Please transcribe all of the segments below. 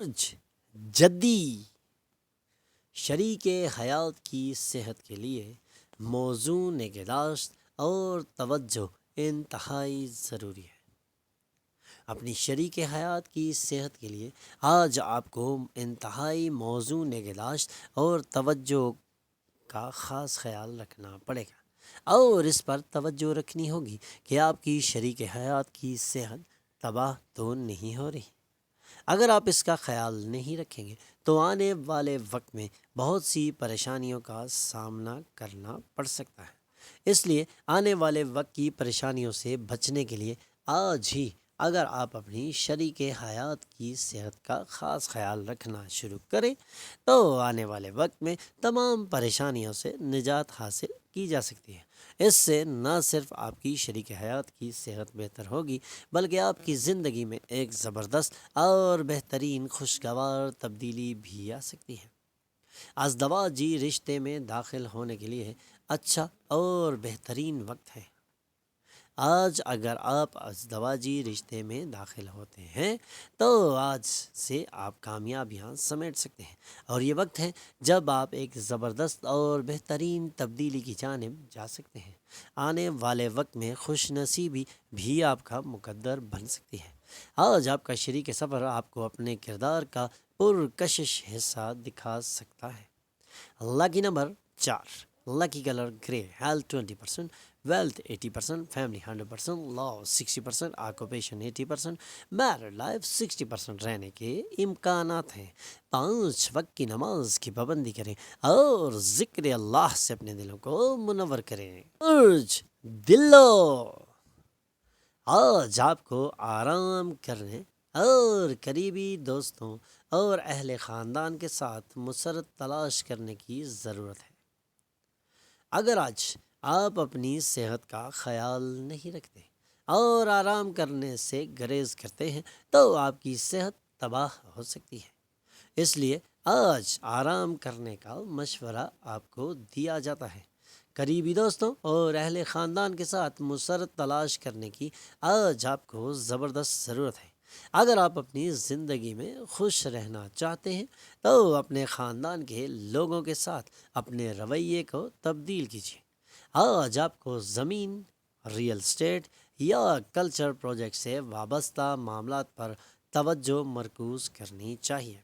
جدی شریک حیات کی صحت کے لیے موزوں نگہداشت اور توجہ انتہائی ضروری ہے۔ اپنی شریک حیات کی صحت کے لیے آج آپ کو انتہائی موزوں نگہداشت اور توجہ کا خاص خیال رکھنا پڑے گا، اور اس پر توجہ رکھنی ہوگی کہ آپ کی شریک حیات کی صحت تباہ تو نہیں ہو رہی۔ اگر آپ اس کا خیال نہیں رکھیں گے تو آنے والے وقت میں بہت سی پریشانیوں کا سامنا کرنا پڑ سکتا ہے۔ اس لیے آنے والے وقت کی پریشانیوں سے بچنے کے لیے آج ہی اگر آپ اپنی شریک حیات کی صحت کا خاص خیال رکھنا شروع کریں تو آنے والے وقت میں تمام پریشانیوں سے نجات حاصل کی جا سکتی ہے۔ اس سے نہ صرف آپ کی شریک حیات کی صحت بہتر ہوگی بلکہ آپ کی زندگی میں ایک زبردست اور بہترین خوشگوار تبدیلی بھی آ سکتی ہے۔ ازدواجی رشتے میں داخل ہونے کے لیے اچھا اور بہترین وقت ہے۔ آج اگر آپ ازدواجی رشتے میں داخل ہوتے ہیں تو آج سے آپ کامیابیاں سمیٹ سکتے ہیں، اور یہ وقت ہے جب آپ ایک زبردست اور بہترین تبدیلی کی جانب جا سکتے ہیں۔ آنے والے وقت میں خوش نصیبی بھی آپ کا مقدر بن سکتی ہے۔ آج آپ کا شریک سفر آپ کو اپنے کردار کا پرکشش حصہ دکھا سکتا ہے۔ لکی نمبر 4، لکی کلر گرے، ہیلتھ 20%، ویلتھ 80%، فیملی 100%، لاؤ 60%، آکوپیشن 80%، میرڈ لائف 60% رہنے کے امکانات ہیں۔ 5 وقت کی نماز کی پابندی کریں اور ذکر اللہ سے اپنے دلوں کو منور کریں۔ دلو آج آپ کو آرام کرنے اور قریبی دوستوں اور اہل خاندان کے ساتھ مسرت تلاش کرنے کی ضرورت ہے۔ اگر آج آپ اپنی صحت کا خیال نہیں رکھتے اور آرام کرنے سے گریز کرتے ہیں تو آپ کی صحت تباہ ہو سکتی ہے۔ اس لیے آج آرام کرنے کا مشورہ آپ کو دیا جاتا ہے۔ قریبی دوستوں اور اہل خاندان کے ساتھ مسرت تلاش کرنے کی آج آپ کو زبردست ضرورت ہے۔ اگر آپ اپنی زندگی میں خوش رہنا چاہتے ہیں تو اپنے خاندان کے لوگوں کے ساتھ اپنے رویے کو تبدیل کیجیے۔ آج آپ کو زمین، ریئل اسٹیٹ یا کلچر پروجیکٹ سے وابستہ معاملات پر توجہ مرکوز کرنی چاہیے۔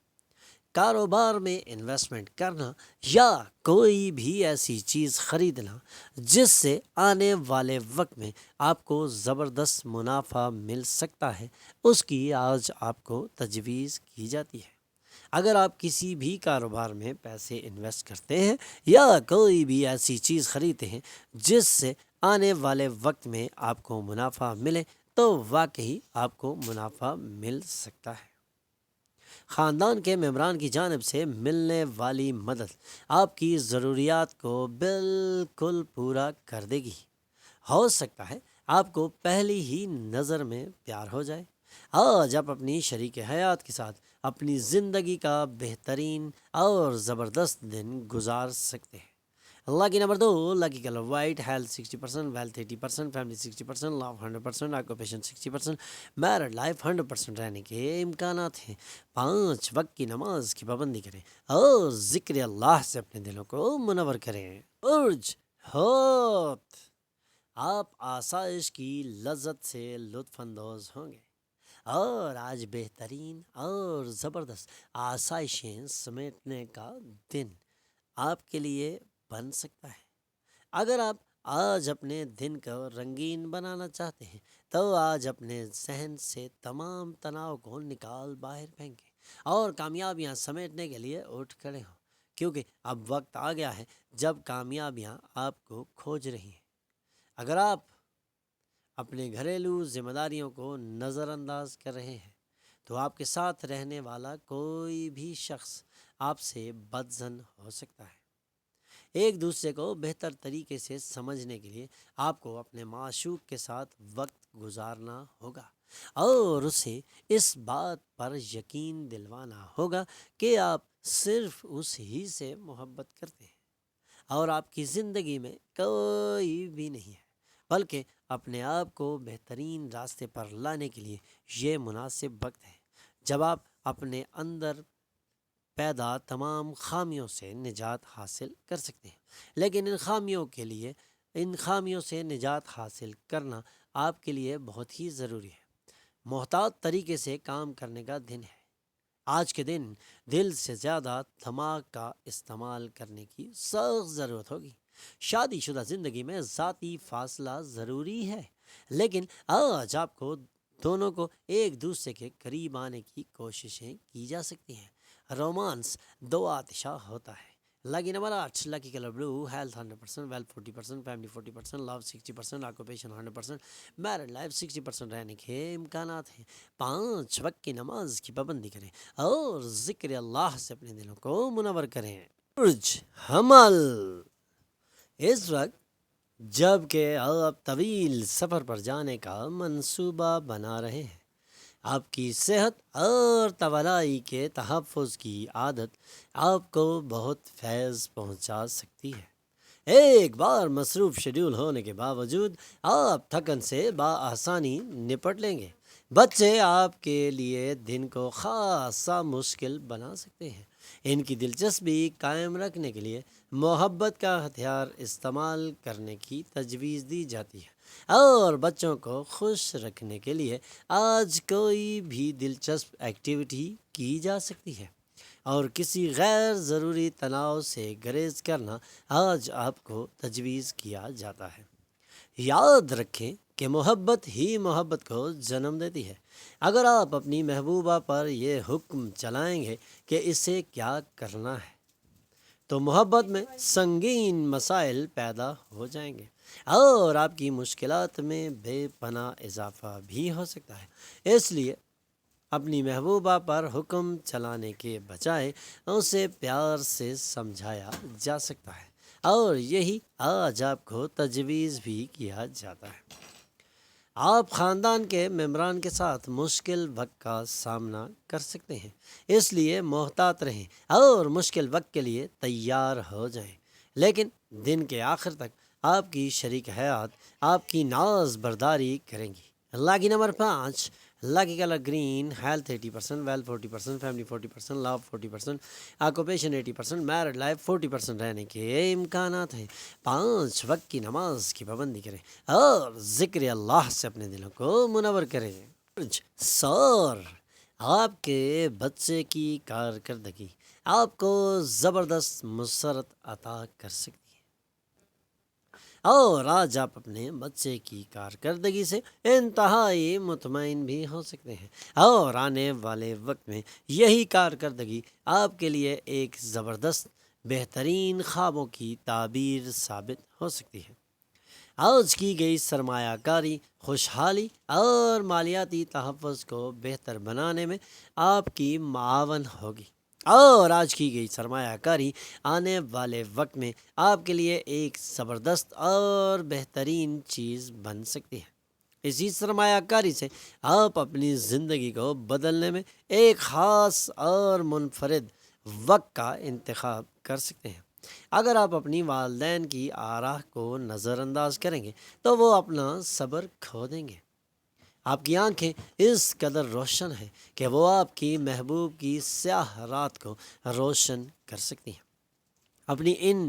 کاروبار میں انویسٹمنٹ کرنا یا کوئی بھی ایسی چیز خریدنا جس سے آنے والے وقت میں آپ کو زبردست منافع مل سکتا ہے، اس کی آج آپ کو تجویز کی جاتی ہے۔ اگر آپ کسی بھی کاروبار میں پیسے انویسٹ کرتے ہیں یا کوئی بھی ایسی چیز خریدتے ہیں جس سے آنے والے وقت میں آپ کو منافع ملے تو واقعی آپ کو منافع مل سکتا ہے۔ خاندان کے ممبران کی جانب سے ملنے والی مدد آپ کی ضروریات کو بالکل پورا کر دے گی۔ ہو سکتا ہے آپ کو پہلی ہی نظر میں پیار ہو جائے۔ آج آپ اپنی شریک حیات کے ساتھ اپنی زندگی کا بہترین اور زبردست دن گزار سکتے ہیں۔ Lucky number 2، lucky colour white, health 60%، wealth 80%، family 60%، love 100%، occupation 60%، married life 100% رہنے کے امکانات ہیں۔ 5 وقت کی نماز کی پابندی کریں اور ذکر اللہ سے اپنے دلوں کو منور کریں۔ ہوت آپ آسائش کی لذت سے لطف اندوز ہوں گے، اور آج بہترین اور زبردست آسائشیں سمیٹنے کا دن آپ کے لیے بن سکتا ہے۔ اگر آپ آج اپنے دن کو رنگین بنانا چاہتے ہیں تو آج اپنے ذہن سے تمام تناؤ کو نکال باہر پھینکیں اور کامیابیاں سمیٹنے کے لیے اٹھ کھڑے ہوں، کیونکہ اب وقت آ گیا ہے جب کامیابیاں آپ کو کھوج رہی ہیں۔ اگر آپ اپنے گھریلو ذمہ داریوں کو نظر انداز کر رہے ہیں تو آپ کے ساتھ رہنے والا کوئی بھی شخص آپ سے بدظن ہو سکتا ہے۔ ایک دوسرے کو بہتر طریقے سے سمجھنے کے لیے آپ کو اپنے معشوق کے ساتھ وقت گزارنا ہوگا اور اسے اس بات پر یقین دلوانا ہوگا کہ آپ صرف اس ہی سے محبت کرتے ہیں اور آپ کی زندگی میں کوئی بھی نہیں ہے، بلکہ اپنے آپ کو بہترین راستے پر لانے کے لیے یہ مناسب وقت ہے۔ جب آپ اپنے اندر پیدا تمام خامیوں سے نجات حاصل کر سکتے ہیں، لیکن ان خامیوں سے نجات حاصل کرنا آپ کے لیے بہت ہی ضروری ہے۔ محتاط طریقے سے کام کرنے کا دن ہے۔ آج کے دن دل سے زیادہ دماغ کا استعمال کرنے کی سخت ضرورت ہوگی۔ شادی شدہ زندگی میں ذاتی فاصلہ ضروری ہے، لیکن آج آپ کو دونوں کو ایک دوسرے کے قریب آنے کی کوششیں کی جا سکتی ہیں۔ رومانس دو آتشہ ہوتا ہے۔ لکی نمبر 8، لکی colour blue, health 100%، wealth 40%، family 40%، لو 60%، آکوپیشن 100%، میرڈ لائف 60% رہنے کے امکانات ہیں۔ 5 وقت کی نماز کی پابندی کریں اور ذکر اللہ سے اپنے دلوں کو منور کریں۔ برج حمل، اس وقت جب کہ آپ طویل سفر پر جانے کا منصوبہ بنا رہے ہیں، آپ کی صحت اور توانائی کے تحفظ کی عادت آپ کو بہت فیض پہنچا سکتی ہے۔ ایک بار مصروف شیڈول ہونے کے باوجود آپ تھکن سے بآسانی نپٹ لیں گے۔ بچے آپ کے لیے دن کو خاصا مشکل بنا سکتے ہیں۔ ان کی دلچسپی قائم رکھنے کے لیے محبت کا ہتھیار استعمال کرنے کی تجویز دی جاتی ہے، اور بچوں کو خوش رکھنے کے لیے آج کوئی بھی دلچسپ ایکٹیویٹی کی جا سکتی ہے، اور کسی غیر ضروری تناؤ سے گریز کرنا آج آپ کو تجویز کیا جاتا ہے۔ یاد رکھیں کہ محبت ہی محبت کو جنم دیتی ہے۔ اگر آپ اپنی محبوبہ پر یہ حکم چلائیں گے کہ اسے کیا کرنا ہے، تو محبت میں سنگین مسائل پیدا ہو جائیں گے، اور آپ کی مشکلات میں بے پناہ اضافہ بھی ہو سکتا ہے۔ اس لیے اپنی محبوبہ پر حکم چلانے کے بجائے اسے پیار سے سمجھایا جا سکتا ہے، اور یہی آج آپ کو تجویز بھی کیا جاتا ہے۔ آپ خاندان کے ممبران کے ساتھ مشکل وقت کا سامنا کر سکتے ہیں، اس لیے محتاط رہیں اور مشکل وقت کے لیے تیار ہو جائیں، لیکن دن کے آخر تک آپ کی شریک حیات آپ کی ناز برداری کریں گی۔ Lucky number 5، lucky colour green, health 80%، wealth 40%، family 40%، love 40%، occupation 80%، married life 40% رہنے کے امکانات ہیں۔ 5 وقت کی نماز کی پابندی کریں اور ذکر اللہ سے اپنے دلوں کو منور کریں۔ سور، آپ کے بچے کی کارکردگی آپ کو زبردست مسرت عطا کر سکتی ہے، اور آج آپ اپنے بچے کی کارکردگی سے انتہائی مطمئن بھی ہو سکتے ہیں، اور آنے والے وقت میں یہی کارکردگی آپ کے لیے ایک زبردست بہترین خوابوں کی تعبیر ثابت ہو سکتی ہے۔ آج کی گئی سرمایہ کاری خوشحالی اور مالیاتی تحفظ کو بہتر بنانے میں آپ کی معاون ہوگی، اور آج کی گئی سرمایہ کاری آنے والے وقت میں آپ کے لیے ایک زبردست اور بہترین چیز بن سکتی ہے۔ اسی سرمایہ کاری سے آپ اپنی زندگی کو بدلنے میں ایک خاص اور منفرد وقت کا انتخاب کر سکتے ہیں۔ اگر آپ اپنی والدین کی آراہ کو نظر انداز کریں گے تو وہ اپنا صبر کھو دیں گے۔ آپ کی آنکھیں اس قدر روشن ہیں کہ وہ آپ کی محبوب کی سیاہ رات کو روشن کر سکتی ہیں۔ اپنی ان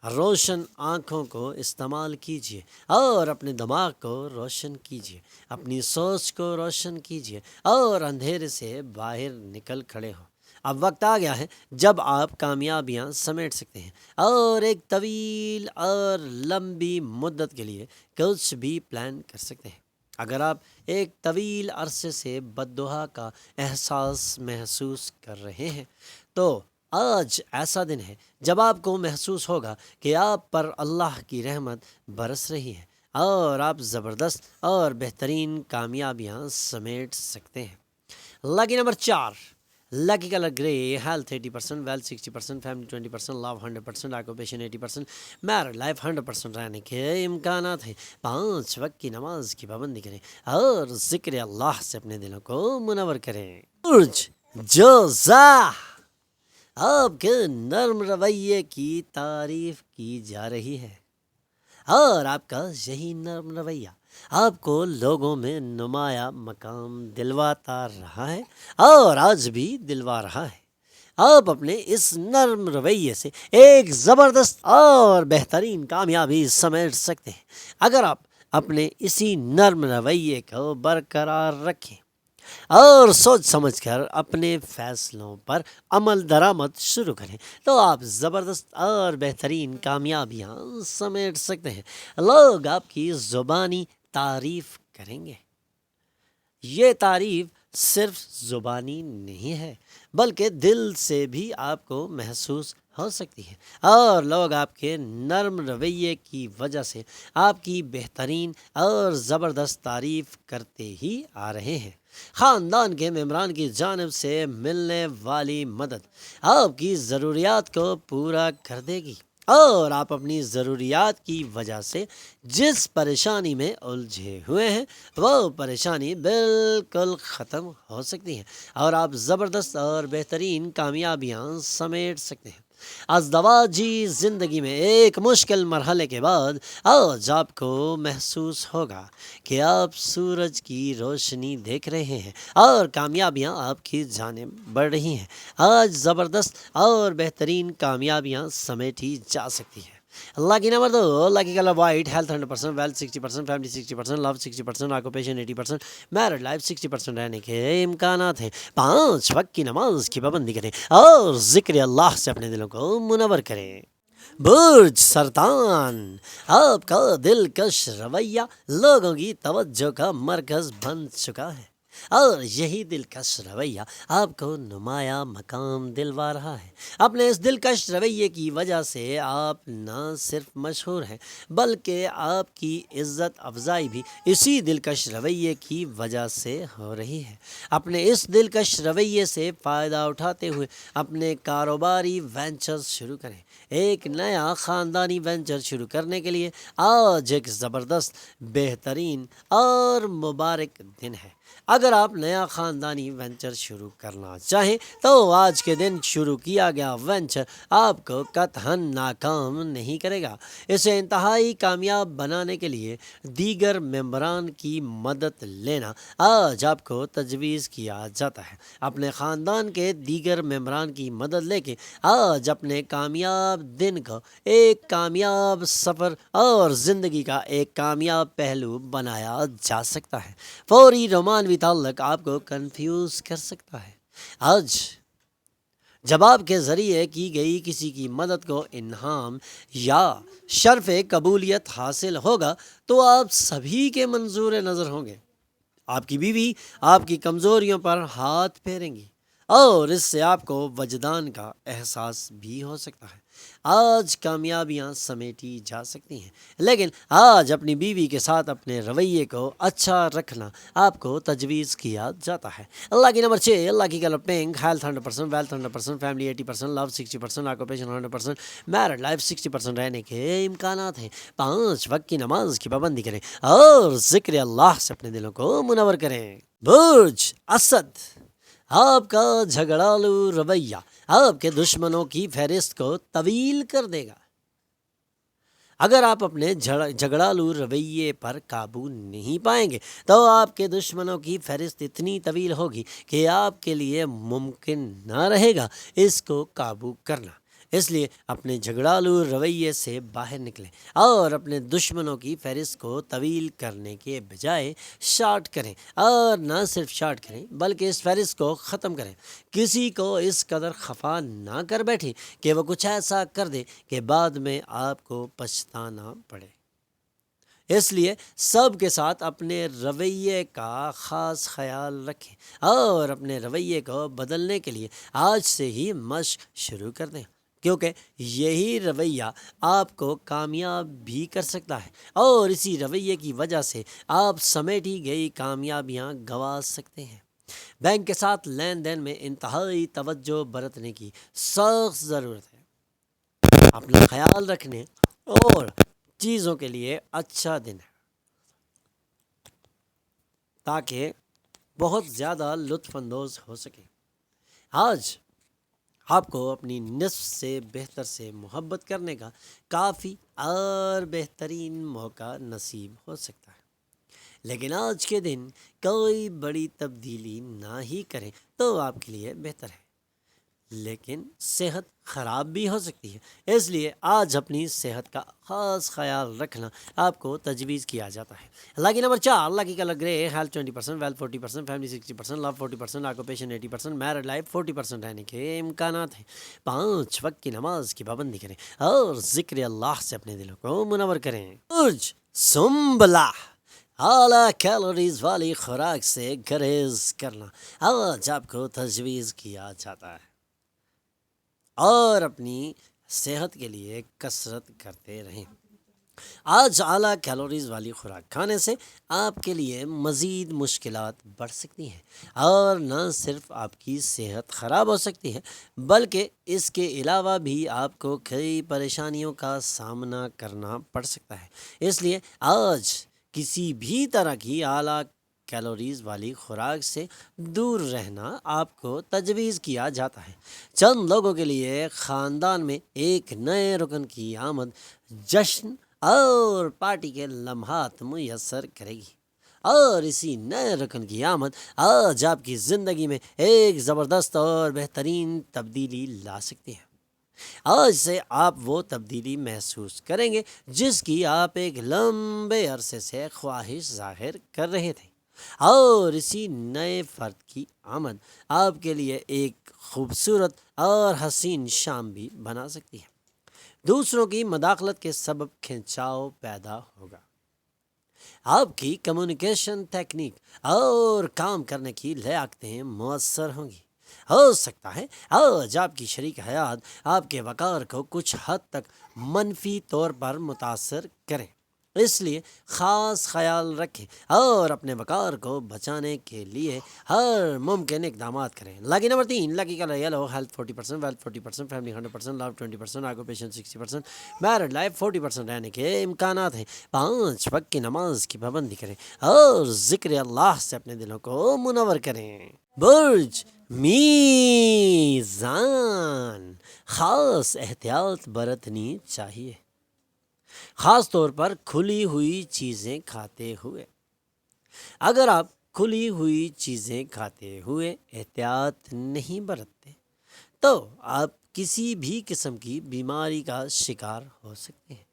روشن آنکھوں کو استعمال کیجیے اور اپنے دماغ کو روشن کیجیے، اپنی سوچ کو روشن کیجیے، اور اندھیرے سے باہر نکل کھڑے ہوں۔ اب وقت آ گیا ہے جب آپ کامیابیاں سمیٹ سکتے ہیں اور ایک طویل اور لمبی مدت کے لیے کچھ بھی پلان کر سکتے ہیں۔ اگر آپ ایک طویل عرصے سے بددعا کا احساس محسوس کر رہے ہیں، تو آج ایسا دن ہے جب آپ کو محسوس ہوگا کہ آپ پر اللہ کی رحمت برس رہی ہے، اور آپ زبردست اور بہترین کامیابیاں سمیٹ سکتے ہیں۔ لاکی نمبر 4، لاکی کلر گرے، ہیلتھ 80%، ویلتھ 60%، فیملی 20%، لو 100%، آکوپیشن 80%، میرڈ لائف 100% رہنے کے امکانات ہیں۔ 5 وقت کی نماز کی پابندی کریں اور ذکر اللہ سے اپنے دلوں کو منور کریں۔ برج جوزا، آپ کے نرم رویے کی تعریف کی جا رہی ہے، اور آپ کا یہی نرم رویہ آپ کو لوگوں میں نمایاں مقام دلواتا رہا ہے اور آج بھی دلوا رہا ہے۔ آپ اپنے اس نرم رویے سے ایک زبردست اور بہترین کامیابی سمیٹ سکتے ہیں اگر آپ اپنے اسی نرم رویے کو برقرار رکھیں اور سوچ سمجھ کر اپنے فیصلوں پر عمل درآمد شروع کریں تو آپ زبردست اور بہترین کامیابیاں سمیٹ سکتے ہیں۔ لوگ آپ کی زبانی تعریف کریں گے۔ یہ تعریف صرف زبانی نہیں ہے بلکہ دل سے بھی آپ کو محسوس ہو سکتی ہے، اور لوگ آپ کے نرم رویے کی وجہ سے آپ کی بہترین اور زبردست تعریف کرتے ہی آ رہے ہیں۔ خاندان کے ممبران کی جانب سے ملنے والی مدد آپ کی ضروریات کو پورا کر دے گی، اور آپ اپنی ضروریات کی وجہ سے جس پریشانی میں الجھے ہوئے ہیں وہ پریشانی بالکل ختم ہو سکتی ہے، اور آپ زبردست اور بہترین کامیابیاں سمیٹ سکتے ہیں۔ ازدواجی زندگی میں ایک مشکل مرحلے کے بعد آج آپ کو محسوس ہوگا کہ آپ سورج کی روشنی دیکھ رہے ہیں اور کامیابیاں آپ کی جانب بڑھ رہی ہیں۔ آج زبردست اور بہترین کامیابیاں سمیٹی جا سکتی ہیں۔ Lucky number 2، lucky colour white, health 100%، wealth 60%، family 60%، love 60%، occupation 80%، married life 60% رہنے کے امکانات ہیں۔ 5 وقت کی نماز کی پابندی کریں اور ذکر اللہ سے اپنے دلوں کو منور کریں۔ برج سرطان، آپ کا دلکش رویہ لوگوں کی توجہ کا مرکز بن چکا ہے، اور یہی دلکش رویہ آپ کو نمایاں مقام دلوا رہا ہے۔ اپنے اس دلکش رویے کی وجہ سے آپ نہ صرف مشہور ہیں بلکہ آپ کی عزت افزائی بھی اسی دلکش رویے کی وجہ سے ہو رہی ہے۔ اپنے اس دلکش رویے سے فائدہ اٹھاتے ہوئے اپنے کاروباری وینچرز شروع کریں۔ ایک نیا خاندانی وینچر شروع کرنے کے لیے آج ایک زبردست، بہترین اور مبارک دن ہے۔ اگر آپ نیا خاندانی وینچر شروع کرنا چاہیں تو آج کے دن شروع کیا گیا وینچر آپ کو قطعاً ناکام نہیں کرے گا۔ اسے انتہائی کامیاب بنانے کے لیے دیگر ممبران کی مدد لینا آج آپ کو تجویز کیا جاتا ہے۔ اپنے خاندان کے دیگر ممبران کی مدد لے کے آج اپنے کامیاب دن کو ایک کامیاب سفر اور زندگی کا ایک کامیاب پہلو بنایا جا سکتا ہے۔ فوری رومانوی تعلق آپ کو کنفیوز کر سکتا ہے۔ آج جب آپ کے ذریعے کی گئی کسی کی مدد کو انعام یا شرف قبولیت حاصل ہوگا تو آپ سبھی کے منظور نظر ہوں گے۔ آپ کی بیوی آپ کی کمزوریوں پر ہاتھ پھیریں گی اور اس سے آپ کو وجدان کا احساس بھی ہو سکتا ہے۔ آج کامیابیاں سمیٹی جا سکتی ہیں، لیکن آج اپنی بیوی کے ساتھ اپنے رویے کو اچھا رکھنا آپ کو تجویز کیا جاتا ہے۔ اللہ کی نمبر 6، اللہ کی colour pink, health 100%، wealth 100%، family 80%، love 60%، occupation 100%، married life 60% رہنے کے امکانات ہیں۔ 5 وقت کی نماز کی پابندی کریں اور ذکر اللہ سے اپنے دلوں کو منور کریں۔ برج اسد، آپ کا جھگڑالو رویہ آپ کے دشمنوں کی فہرست کو طویل کر دے گا۔ اگر آپ اپنے جھگڑالو رویے پر قابو نہیں پائیں گے تو آپ کے دشمنوں کی فہرست اتنی طویل ہوگی کہ آپ کے لیے ممکن نہ رہے گا اس کو قابو کرنا۔ اس لیے اپنے جھگڑالو رویے سے باہر نکلیں اور اپنے دشمنوں کی فہرست کو طویل کرنے کے بجائے شارٹ کریں، اور نہ صرف شارٹ کریں بلکہ اس فہرست کو ختم کریں۔ کسی کو اس قدر خفا نہ کر بیٹھیں کہ وہ کچھ ایسا کر دے کہ بعد میں آپ کو پچھتانا پڑے۔ اس لیے سب کے ساتھ اپنے رویے کا خاص خیال رکھیں اور اپنے رویے کو بدلنے کے لیے آج سے ہی مشق شروع کر دیں، کیونکہ یہی رویہ آپ کو کامیاب بھی کر سکتا ہے، اور اسی رویے کی وجہ سے آپ سمیٹی گئی کامیابیاں گنوا سکتے ہیں۔ بینک کے ساتھ لین دین میں انتہائی توجہ برتنے کی سخت ضرورت ہے۔ اپنا خیال رکھنے اور چیزوں کے لیے اچھا دن ہے تاکہ بہت زیادہ لطف اندوز ہو سکے۔ آج آپ کو اپنی نصف سے بہتر سے محبت کرنے کا کافی اور بہترین موقع نصیب ہو سکتا ہے۔ لیکن آج کے دن کوئی بڑی تبدیلی نہ ہی کریں تو آپ کے لیے بہتر ہے، لیکن صحت خراب بھی ہو سکتی ہے، اس لیے آج اپنی صحت کا خاص خیال رکھنا آپ کو تجویز کیا جاتا ہے۔ لکی نمبر 4، لکی کلر گرے، ہیلتھ 20%، ویلتھ 40%، فیملی 60%، لو 40%، آکوپیشن 80%، میرڈ لائف 40% رہنے کے امکانات ہیں۔ 5 وقت کی نماز کی پابندی کریں اور ذکر اللہ سے اپنے دلوں کو منور کریں۔ سنبلہ، اعلیٰ کیلوریز والی خوراک سے گریز کرنا آج آپ کو تجویز کیا جاتا ہے، اور اپنی صحت کے لیے کسرت کرتے رہیں۔ آج اعلیٰ کیلوریز والی خوراک کھانے سے آپ کے لیے مزید مشکلات بڑھ سکتی ہیں، اور نہ صرف آپ کی صحت خراب ہو سکتی ہے بلکہ اس کے علاوہ بھی آپ کو کئی پریشانیوں کا سامنا کرنا پڑ سکتا ہے۔ اس لیے آج کسی بھی طرح کی اعلیٰ کیلوریز والی خوراک سے دور رہنا آپ کو تجویز کیا جاتا ہے۔ چند لوگوں کے لیے خاندان میں ایک نئے رکن کی آمد جشن اور پارٹی کے لمحات میسر کرے گی، اور اسی نئے رکن کی آمد آج آپ کی زندگی میں ایک زبردست اور بہترین تبدیلی لا سکتی ہے۔ آج سے آپ وہ تبدیلی محسوس کریں گے جس کی آپ ایک لمبے عرصے سے خواہش ظاہر کر رہے تھے، اور اسی نئے فرد کی آمد آپ کے لیے ایک خوبصورت اور حسین شام بھی بنا سکتی ہے۔ دوسروں کی مداخلت کے سبب کھنچاؤ پیدا ہوگا، آپ کی کمیونیکیشن تکنیک اور کام کرنے کی لیاقتیں مؤثر ہوں گی۔ ہو سکتا ہے آج آپ کی شریک حیات آپ کے وقار کو کچھ حد تک منفی طور پر متاثر کریں، اس لیے خاص خیال رکھیں اور اپنے وقار کو بچانے کے لیے ہر ممکن اقدامات کریں۔ Lucky number 3، lucky colour yellow, health 40%، wealth 40%، family 100%، love 20%، occupation 60%، married life 40% رہنے کے امکانات ہیں۔ 5 وقت کی نماز کی پابندی کریں اور ذکر اللہ سے اپنے دلوں کو منور کریں۔ برج میزان، خاص احتیاط برتنی چاہیے، خاص طور پر کھلی ہوئی چیزیں کھاتے ہوئے۔ اگر آپ کھلی ہوئی چیزیں کھاتے ہوئے احتیاط نہیں برتتے تو آپ کسی بھی قسم کی بیماری کا شکار ہو سکتے ہیں،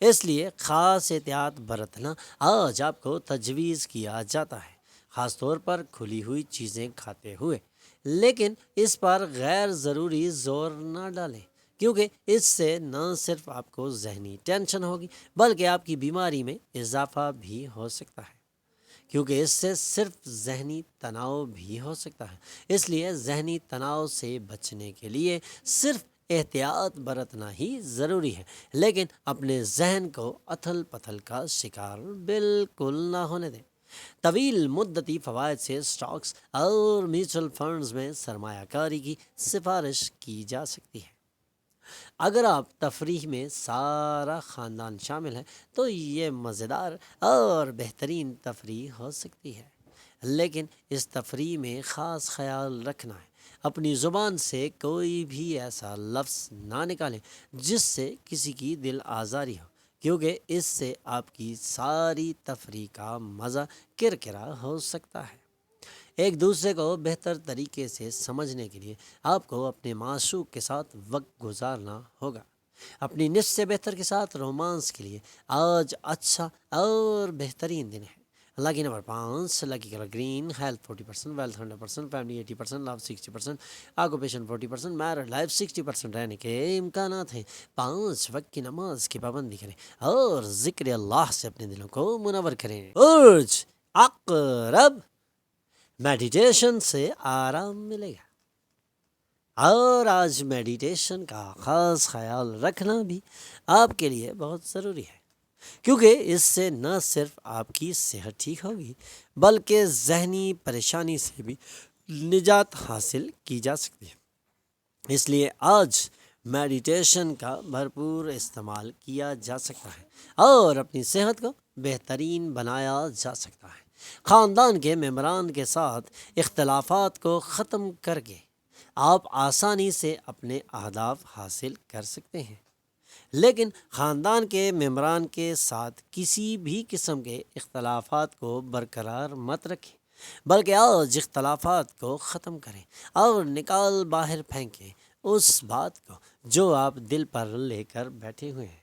اس لیے خاص احتیاط برتنا آج آپ کو تجویز کیا جاتا ہے، خاص طور پر کھلی ہوئی چیزیں کھاتے ہوئے۔ لیکن اس پر غیر ضروری زور نہ ڈالیں، کیونکہ اس سے نہ صرف آپ کو ذہنی ٹینشن ہوگی بلکہ آپ کی بیماری میں اضافہ بھی ہو سکتا ہے، کیونکہ اس سے صرف ذہنی تناؤ بھی ہو سکتا ہے۔ اس لیے ذہنی تناؤ سے بچنے کے لیے صرف احتیاط برتنا ہی ضروری ہے، لیکن اپنے ذہن کو اتھل پتھل کا شکار بالکل نہ ہونے دیں۔ طویل مدتی فوائد سے سٹاکس اور میوچل فنڈز میں سرمایہ کاری کی سفارش کی جا سکتی ہے۔ اگر آپ تفریح میں سارا خاندان شامل ہے تو یہ مزیدار اور بہترین تفریح ہو سکتی ہے، لیکن اس تفریح میں خاص خیال رکھنا ہے اپنی زبان سے کوئی بھی ایسا لفظ نہ نکالیں جس سے کسی کی دل آزاری ہو، کیونکہ اس سے آپ کی ساری تفریح کا مزہ کرکرا ہو سکتا ہے۔ ایک دوسرے کو بہتر طریقے سے سمجھنے کے لیے آپ کو اپنے معشوق کے ساتھ وقت گزارنا ہوگا۔ اپنی نصف سے بہتر کے ساتھ رومانس کے لیے آج اچھا اور بہترین دن ہے۔ Lucky number 5، lucky colour green, health 40%، wealth 100%، family 80%، love 60%، occupation 40%، married life 60% رہنے کے امکانات ہیں۔ 5 وقت کی نماز کی پابندی کریں اور ذکر اللہ سے اپنے دلوں کو منور کریں۔ برج عقرب، میڈیٹیشن سے آرام ملے گا، اور آج میڈیٹیشن کا خاص خیال رکھنا بھی آپ کے لیے بہت ضروری ہے، کیونکہ اس سے نہ صرف آپ کی صحت ٹھیک ہوگی بلکہ ذہنی پریشانی سے بھی نجات حاصل کی جا سکتی ہے۔ اس لیے آج میڈیٹیشن کا بھرپور استعمال کیا جا سکتا ہے اور اپنی صحت کو بہترین بنایا جا سکتا ہے۔ خاندان کے ممبران کے ساتھ اختلافات کو ختم کر کے آپ آسانی سے اپنے اہداف حاصل کر سکتے ہیں۔ لیکن خاندان کے ممبران کے ساتھ کسی بھی قسم کے اختلافات کو برقرار مت رکھیں، بلکہ آج اختلافات کو ختم کریں اور نکال باہر پھینکیں اس بات کو جو آپ دل پر لے کر بیٹھے ہوئے ہیں۔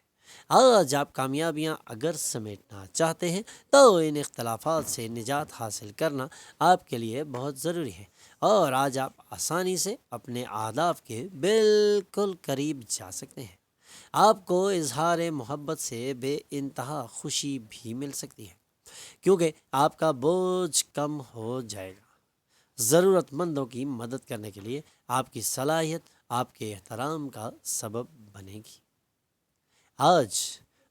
آج آپ کامیابیاں اگر سمیٹنا چاہتے ہیں تو ان اختلافات سے نجات حاصل کرنا آپ کے لیے بہت ضروری ہے، اور آج آپ آسانی سے اپنے اہداف کے بالکل قریب جا سکتے ہیں۔ آپ کو اظہار محبت سے بے انتہا خوشی بھی مل سکتی ہے، کیونکہ آپ کا بوجھ کم ہو جائے گا۔ ضرورت مندوں کی مدد کرنے کے لیے آپ کی صلاحیت آپ کے احترام کا سبب بنے گی۔ آج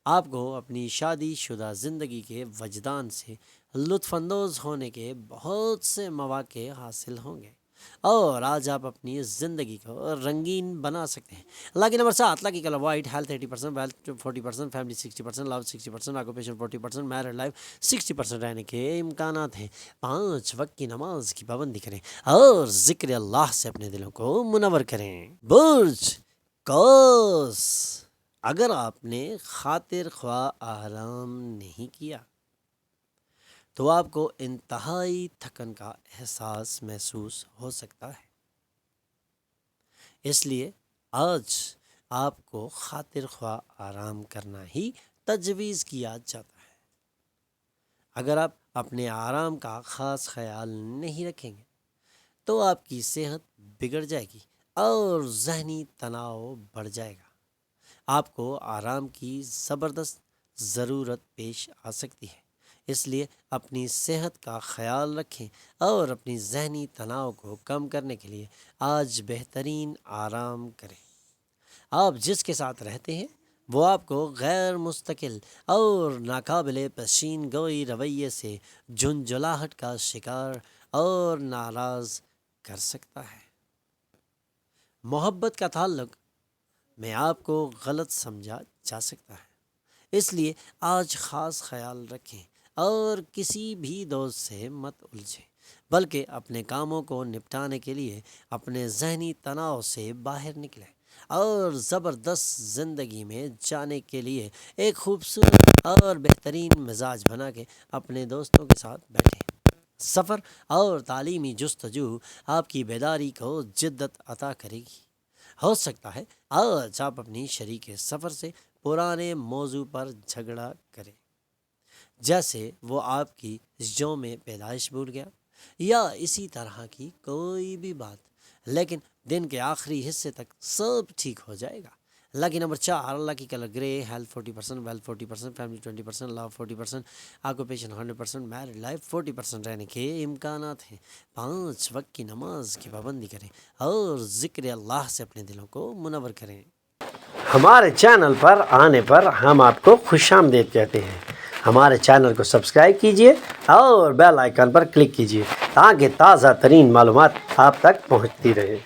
آپ کو اپنی شادی شدہ زندگی کے وجدان سے لطف اندوز ہونے کے بہت سے مواقع حاصل ہوں گے، اور آج آپ اپنی زندگی کو رنگین بنا سکتے ہیں۔ اللہ کی نمبر 7، اللہ کی colour white, health 80%، wealth 40%، family 60%، love 60%، occupation 40%، married life 60% رہنے کے امکانات ہیں۔ 5 وقت کی نماز کی پابندی کریں اور ذکر اللہ سے اپنے دلوں کو منور کریں۔ برج قوس، اگر آپ نے خاطر خواہ آرام نہیں کیا تو آپ کو انتہائی تھکن کا احساس محسوس ہو سکتا ہے، اس لیے آج آپ کو خاطر خواہ آرام کرنا ہی تجویز کیا جاتا ہے۔ اگر آپ اپنے آرام کا خاص خیال نہیں رکھیں گے تو آپ کی صحت بگڑ جائے گی اور ذہنی تناؤ بڑھ جائے گا۔ آپ کو آرام کی زبردست ضرورت پیش آ سکتی ہے، اس لیے اپنی صحت کا خیال رکھیں اور اپنی ذہنی تناؤ کو کم کرنے کے لیے آج بہترین آرام کریں۔ آپ جس کے ساتھ رہتے ہیں وہ آپ کو غیر مستقل اور ناقابل پیشین گوئی رویے سے جھنجھلاہٹ کا شکار اور ناراض کر سکتا ہے۔ محبت کا تعلق میں آپ کو غلط سمجھا جا سکتا ہے، اس لیے آج خاص خیال رکھیں اور کسی بھی دوست سے مت الجھیں، بلکہ اپنے کاموں کو نپٹانے کے لیے اپنے ذہنی تناؤ سے باہر نکلیں اور زبردست زندگی میں جانے کے لیے ایک خوبصورت اور بہترین مزاج بنا کے اپنے دوستوں کے ساتھ بیٹھیں۔ سفر اور تعلیمی جستجو آپ کی بیداری کو جدت عطا کرے گی۔ ہو سکتا ہے آج آپ اپنی شریک سفر سے پرانے موضوع پر جھگڑا کریں، جیسے وہ آپ کی یوم پیدائش بھول گیا یا اسی طرح کی کوئی بھی بات، لیکن دن کے آخری حصے تک سب ٹھیک ہو جائے گا۔ اللہ کی نمبر 4، اللہ کی کلر گرے، ہیلتھ 40%، ویلتھ 40%، فیملی 20%، لو 40%، آکوپیشن 100%، میرڈ لائف 40% رہنے کے امکانات ہیں۔ 5 وقت کی نماز کی پابندی کریں اور ذکر اللہ سے اپنے دلوں کو منور کریں۔ ہمارے چینل پر آنے پر ہم آپ کو خوش آمدید کہتے ہیں۔ ہمارے چینل کو سبسکرائب کیجئے اور بیل آئیکن پر کلک کیجئے تاکہ تازہ ترین معلومات آپ تک پہنچتی رہے۔